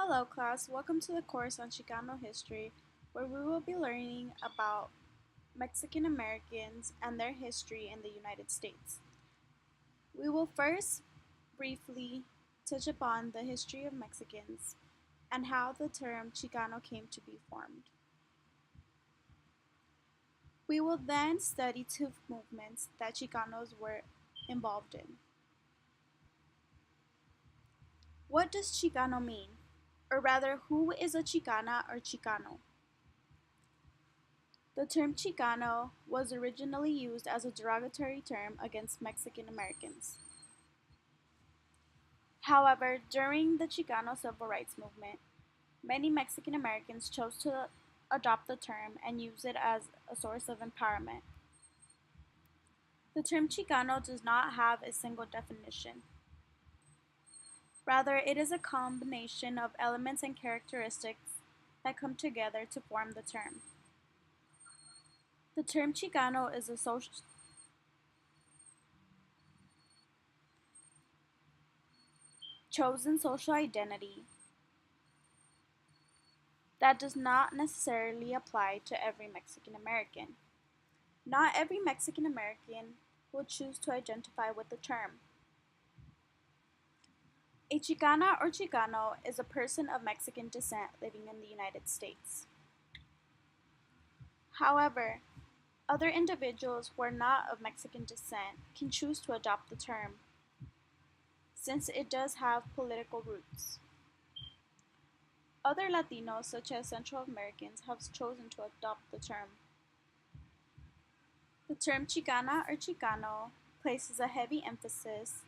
Hello class, welcome to the course on Chicano history where we will be learning about Mexican Americans and their history in the United States. We will first briefly touch upon the history of Mexicans and how the term Chicano came to be formed. We will then study two movements that Chicanos were involved in. What does Chicano mean? Or rather, who is a Chicana or Chicano? The term Chicano was originally used as a derogatory term against Mexican Americans. However, during the Chicano civil rights movement, many Mexican Americans chose to adopt the term and use it as a source of empowerment. The term Chicano does not have a single definition. Rather, it is a combination of elements and characteristics that come together to form the term. The term Chicano is a chosen social identity that does not necessarily apply to every Mexican American. Not every Mexican American will choose to identify with the term. A Chicana or Chicano is a person of Mexican descent living in the United States. However, other individuals who are not of Mexican descent can choose to adopt the term, since it does have political roots. Other Latinos, such as Central Americans, have chosen to adopt the term. The term Chicana or Chicano places a heavy emphasis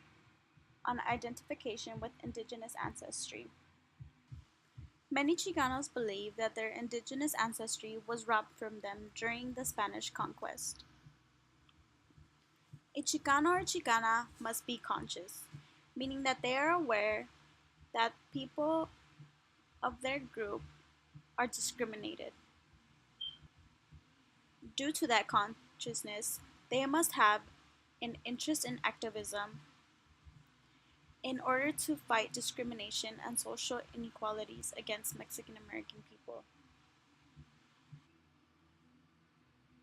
on identification with indigenous ancestry. Many Chicanos believe that their indigenous ancestry was robbed from them during the Spanish conquest. A Chicano or Chicana must be conscious, meaning that they are aware that people of their group are discriminated. Due to that consciousness, they must have an interest in activism in order to fight discrimination and social inequalities against Mexican American people.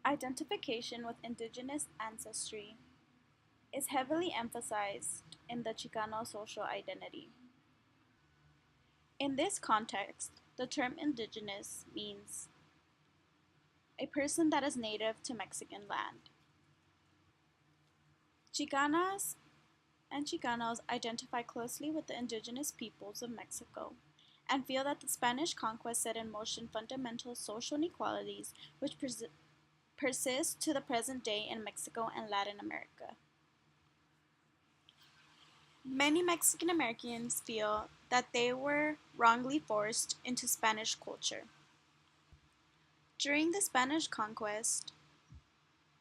Identification with indigenous ancestry is heavily emphasized in the Chicano social identity. In this context, the term indigenous means a person that is native to Mexican land. Chicanas and Chicanos identify closely with the indigenous peoples of Mexico and feel that the Spanish conquest set in motion fundamental social inequalities which persist to the present day in Mexico and Latin America. Many Mexican Americans feel that they were wrongly forced into Spanish culture. During the Spanish conquest,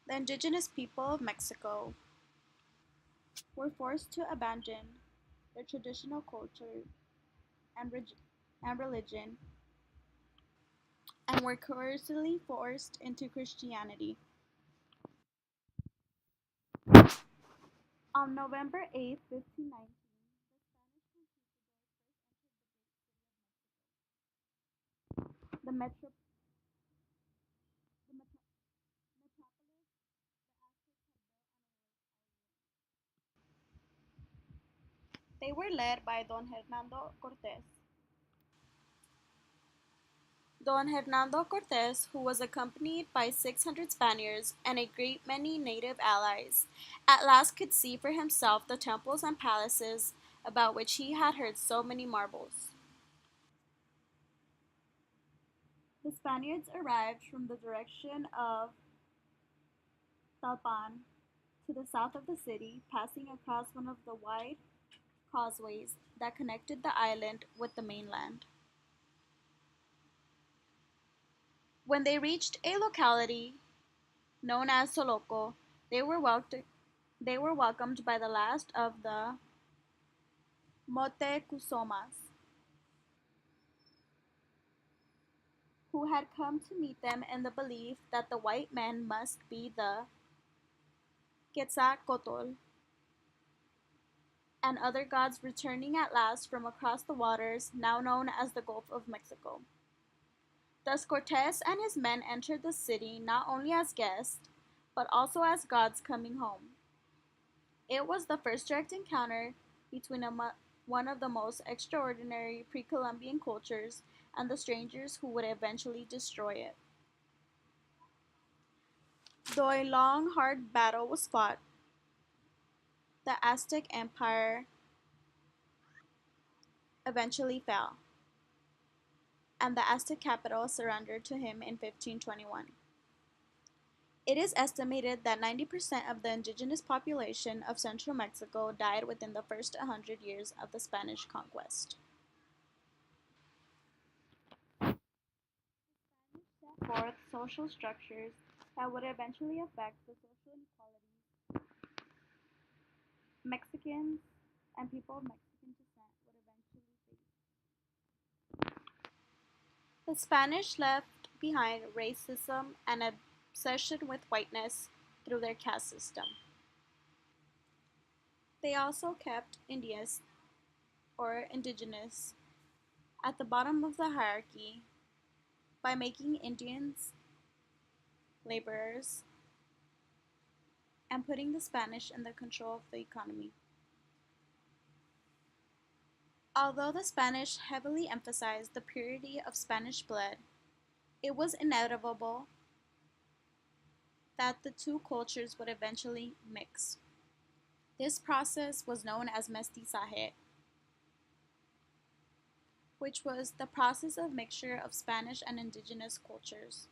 the indigenous people of Mexico were forced to abandon their traditional culture and, religion and were coercively forced into Christianity. On November 8, 1519, the metro the metro metropolis they were led by Don Hernando Cortés. Don Hernando Cortés, who was accompanied by 600 Spaniards and a great many native allies, at last could see for himself the temples and palaces about which he had heard so many marvels. The Spaniards arrived from the direction of Talpan to the south of the city, passing across one of the wide causeways that connected the island with the mainland. When they reached a locality known as Soloco, they were welcomed by the last of the Motecusomas, who had come to meet them in the belief that the white men must be the Quetzalcoatl. and other gods returning at last from across the waters now known as the Gulf of Mexico. Thus Cortes and his men entered the city not only as guests, but also as gods coming home. It was the first direct encounter between one of the most extraordinary pre Columbian cultures and the strangers who would eventually destroy it. Though a long, hard battle was fought, the Aztec Empire eventually fell, and the Aztec capital surrendered to him in 1521. It is estimated that 90% of the indigenous population of central Mexico died within the first 100 years of the Spanish conquest. Set forth social structures that would eventually affect the social inequalities Mexicans and people of Mexican descent would eventually face. The Spanish left behind racism and obsession with whiteness through their caste system. They also kept Indians, or indigenous, at the bottom of the hierarchy by making Indians laborers and putting the Spanish in the control of the economy. Although the Spanish heavily emphasized the purity of Spanish blood, it was inevitable that the two cultures would eventually mix. This process was known as mestizaje, which was the process of mixture of Spanish and indigenous cultures.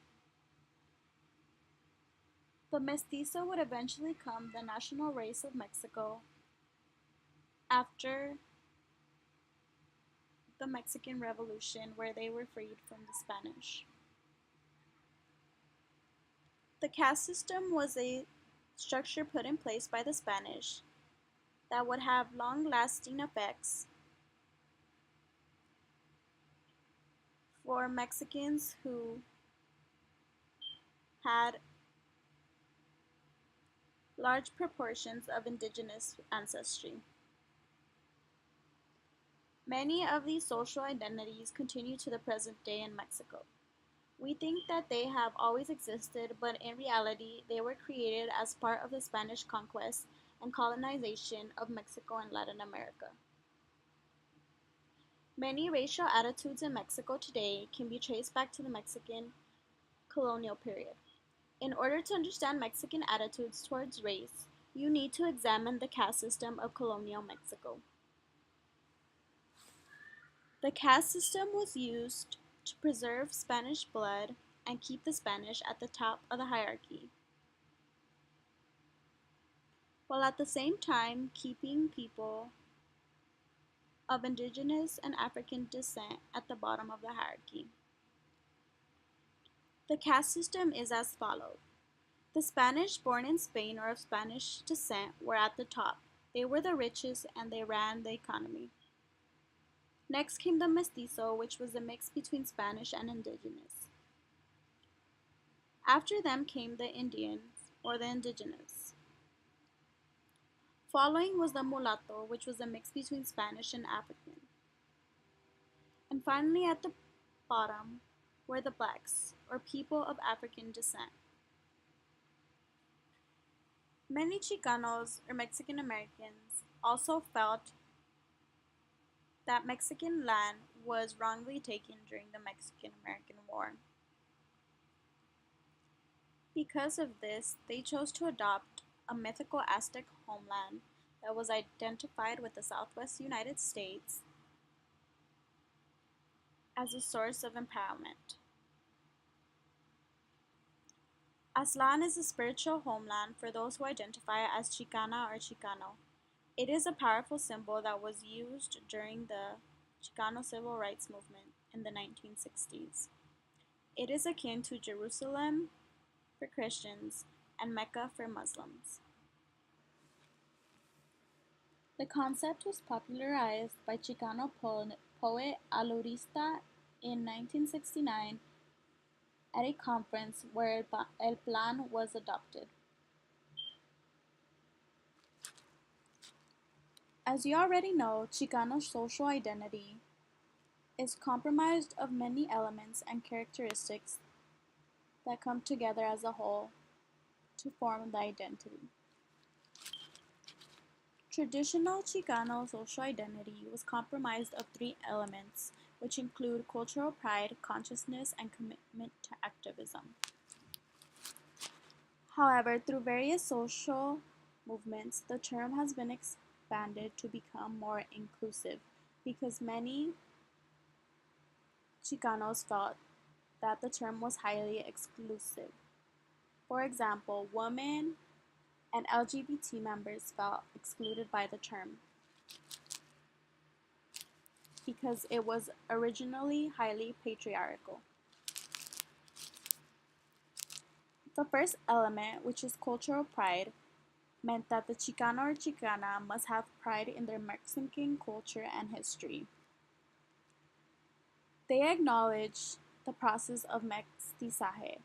The mestizo would eventually become the national race of Mexico after the Mexican Revolution, where they were freed from the Spanish. The caste system was a structure put in place by the Spanish that would have long lasting effects for Mexicans who had large proportions of indigenous ancestry. Many of these social identities continue to the present day in Mexico. We think that they have always existed, but in reality, they were created as part of the Spanish conquest and colonization of Mexico and Latin America. Many racial attitudes in Mexico today can be traced back to the Mexican colonial period. In order to understand Mexican attitudes towards race, you need to examine the caste system of colonial Mexico. The caste system was used to preserve Spanish blood and keep the Spanish at the top of the hierarchy, while at the same time keeping people of indigenous and African descent at the bottom of the hierarchy. The caste system is as follows. The Spanish born in Spain or of Spanish descent were at the top. They were the richest and they ran the economy. Next came the mestizo, which was a mix between Spanish and indigenous. After them came the Indians, or the indigenous. Following was the mulatto, which was a mix between Spanish and African. And finally, at the bottom, were the blacks, or people of African descent. Many Chicanos, or Mexican Americans, also felt that Mexican land was wrongly taken during the Mexican American War. Because of this, they chose to adopt a mythical Aztec homeland that was identified with the southwest United States as a source of empowerment. Aztlan is a spiritual homeland for those who identify as Chicana or Chicano. It is a powerful symbol that was used during the Chicano civil rights movement in the 1960s. It is akin to Jerusalem for Christians and Mecca for Muslims. The concept was popularized by Chicano poet Alurista in 1969 at a conference where El Plan was adopted. As you already know, Chicano social identity is comprised of many elements and characteristics that come together as a whole to form the identity. Traditional Chicano social identity was comprised of three elements, which include cultural pride, consciousness, and commitment to activism. However, through various social movements, the term has been expanded to become more inclusive because many Chicanos felt that the term was highly exclusive. For example, women and LGBT members felt excluded by the term because it was originally highly patriarchal. The first element, which is cultural pride, meant that the Chicano or Chicana must have pride in their Mexican culture and history. They acknowledge the process of mestizaje,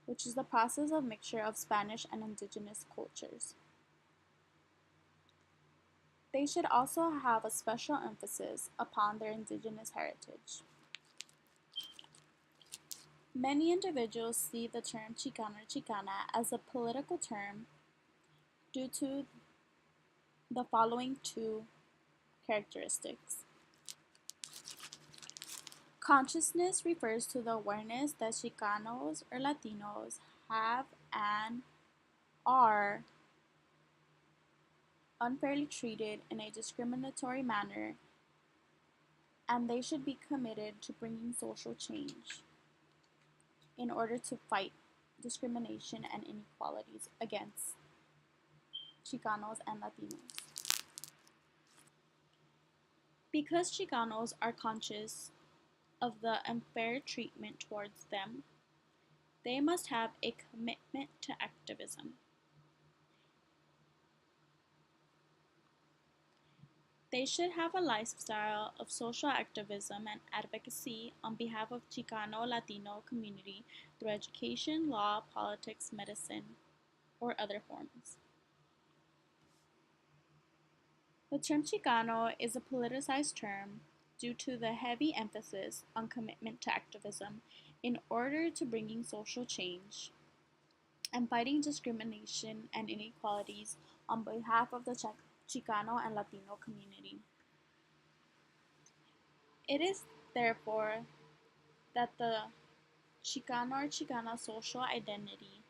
which is the process of mixture of Spanish and indigenous cultures. They should also have a special emphasis upon their indigenous heritage. Many individuals see the term Chicano or Chicana as a political term due to the following two characteristics. Consciousness refers to the awareness that Chicanos or Latinos have and are unfairly treated in a discriminatory manner, and they should be committed to bringing social change in order to fight discrimination and inequalities against Chicanos and Latinos. Because Chicanos are conscious of the unfair treatment towards them, they must have a commitment to activism. They should have a lifestyle of social activism and advocacy on behalf of Chicano-Latino community through education, law, politics, medicine, or other forms. The term Chicano is a politicized term due to the heavy emphasis on commitment to activism in order to bringing social change and fighting discrimination and inequalities on behalf of the Chicano and Latino community. It is therefore that the Chicano or Chicana social identity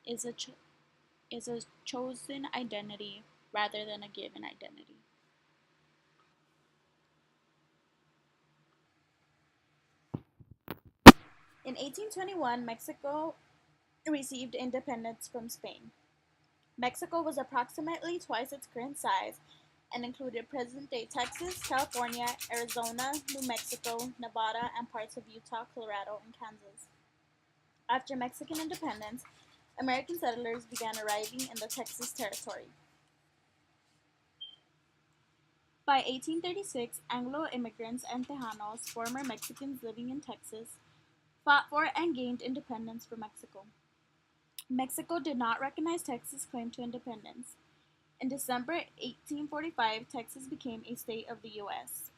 is is a chosen identity rather than a given identity. In 1821, Mexico received independence from Spain. Mexico was approximately twice its current size and included present-day Texas, California, Arizona, New Mexico, Nevada, and parts of Utah, Colorado, and Kansas. After Mexican independence, American settlers began arriving in the Texas territory. By 1836, Anglo immigrants and Tejanos, former Mexicans living in Texas, fought for and gained independence for Mexico. Mexico did not recognize Texas' claim to independence. In December 1845, Texas became a state of the U.S.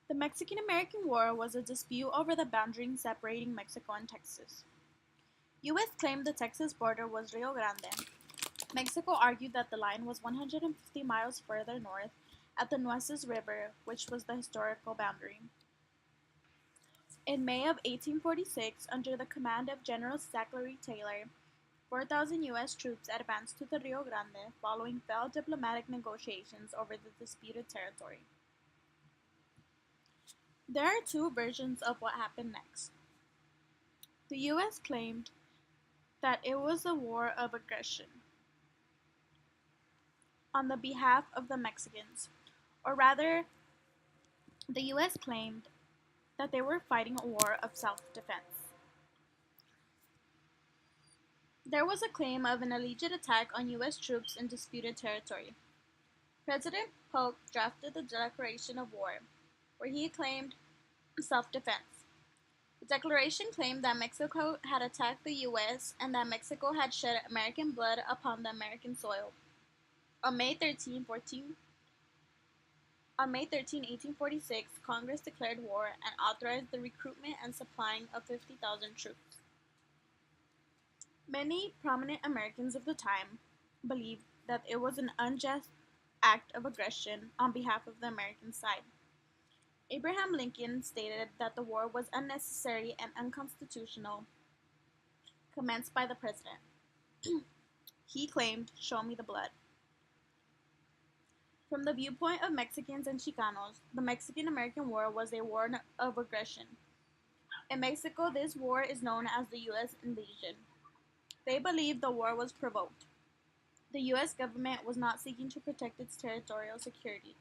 The Mexican-American War was a dispute over the boundary separating Mexico and Texas. U.S. claimed the Texas border was Rio Grande. Mexico argued that the line was 150 miles further north at the Nueces River, which was the historical boundary. In May of 1846, under the command of General Zachary Taylor, 4,000 U.S. troops advanced to the Rio Grande following failed diplomatic negotiations over the disputed territory. There are two versions of what happened next. The U.S. claimed that it was a war of aggression on the behalf of the Mexicans, or rather, the U.S. claimed that they were fighting a war of self-defense. There was a claim of an alleged attack on U.S. troops in disputed territory. President Polk drafted the Declaration of War, where he claimed self-defense. The declaration claimed that Mexico had attacked the U.S. and that Mexico had shed American blood upon the American soil. On May 13, 1846, Congress declared war and authorized the recruitment and supplying of 50,000 troops. Many prominent Americans of the time believed that it was an unjust act of aggression on behalf of the American side. Abraham Lincoln stated that the war was unnecessary and unconstitutional, commenced by the president. He claimed, "Show me the blood." From the viewpoint of Mexicans and Chicanos, the Mexican-American War was a war of aggression. In Mexico, this war is known as the U.S. invasion. They believed the war was provoked. The U.S. government was not seeking to protect its territorial security,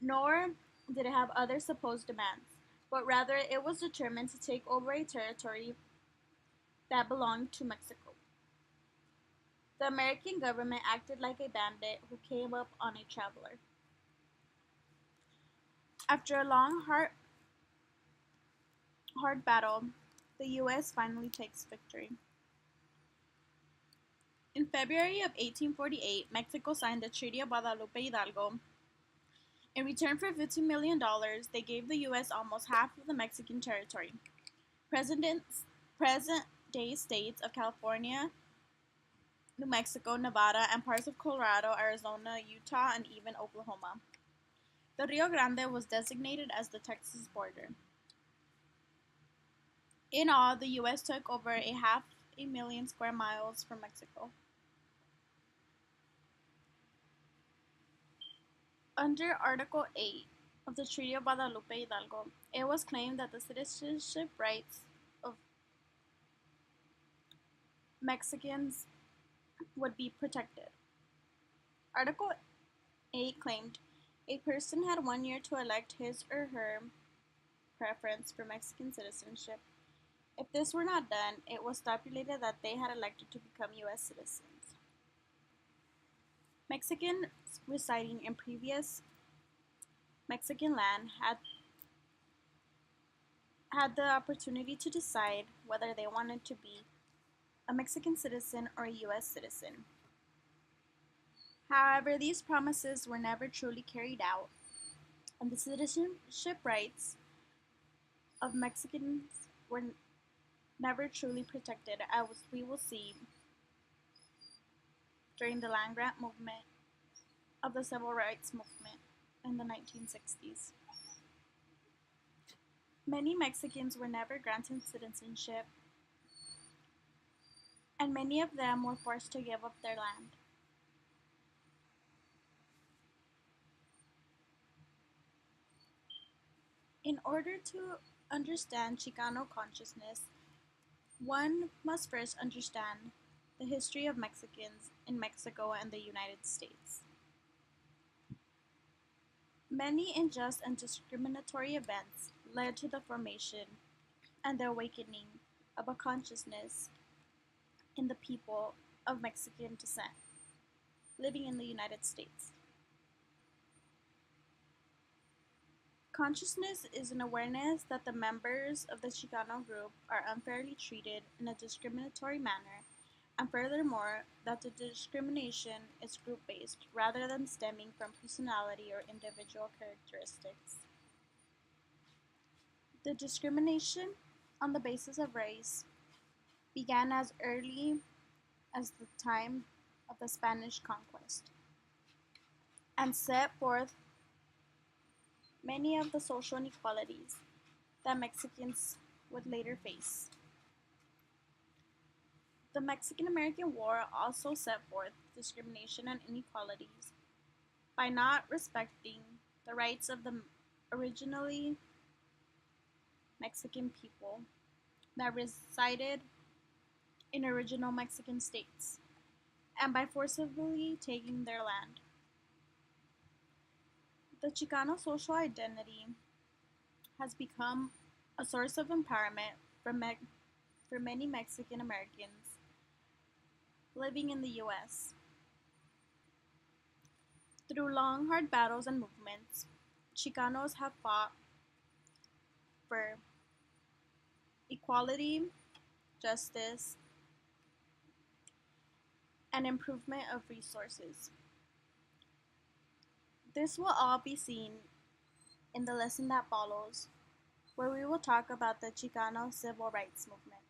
nor did it have other supposed demands, but rather it was determined to take over a territory that belonged to Mexico. The American government acted like a bandit who came up on a traveler. After a long, hard battle, the U.S. finally takes victory. In February of 1848, Mexico signed the Treaty of Guadalupe Hidalgo. In return for $15 million, they gave the U.S. almost half of the Mexican territory. Present-day states of California, New Mexico, Nevada, and parts of Colorado, Arizona, Utah, and even Oklahoma. The Rio Grande was designated as the Texas border. In all, the U.S. took over a half a million square miles from Mexico. Under Article 8 of the Treaty of Guadalupe Hidalgo, it was claimed that the citizenship rights of Mexicans would be protected. Article 8 claimed a person had 1 year to elect his or her preference for Mexican citizenship. If this were not done, it was stipulated that they had elected to become U.S. citizens. Mexicans residing in previous Mexican land had the opportunity to decide whether they wanted to be a Mexican citizen or a U.S. citizen. However, these promises were never truly carried out, and the citizenship rights of Mexicans were never truly protected, as we will see during the land grant movement of the civil rights movement in the 1960s. Many Mexicans were never granted citizenship, and many of them were forced to give up their land. In order to understand Chicano consciousness, one must first understand the history of Mexicans in Mexico and the United States. Many unjust and discriminatory events led to the formation and the awakening of a consciousness in the people of Mexican descent living in the United States. Consciousness is an awareness that the members of the Chicano group are unfairly treated in a discriminatory manner, and furthermore, that the discrimination is group-based rather than stemming from personality or individual characteristics. The discrimination on the basis of race began as early as the time of the Spanish conquest and set forth many of the social inequalities that Mexicans would later face. The Mexican-American War also set forth discrimination and inequalities by not respecting the rights of the originally Mexican people that resided in original Mexican states, and by forcibly taking their land. The Chicano social identity has become a source of empowerment for many Mexican Americans living in the U.S. Through long, hard battles and movements, Chicanos have fought for equality, justice, and improvement of resources. This will all be seen in the lesson that follows, where we will talk about the Chicano civil rights movement.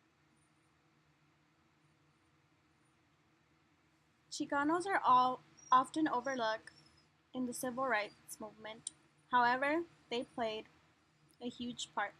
Chicanos are all often overlooked in the civil rights movement. However, they played a huge part.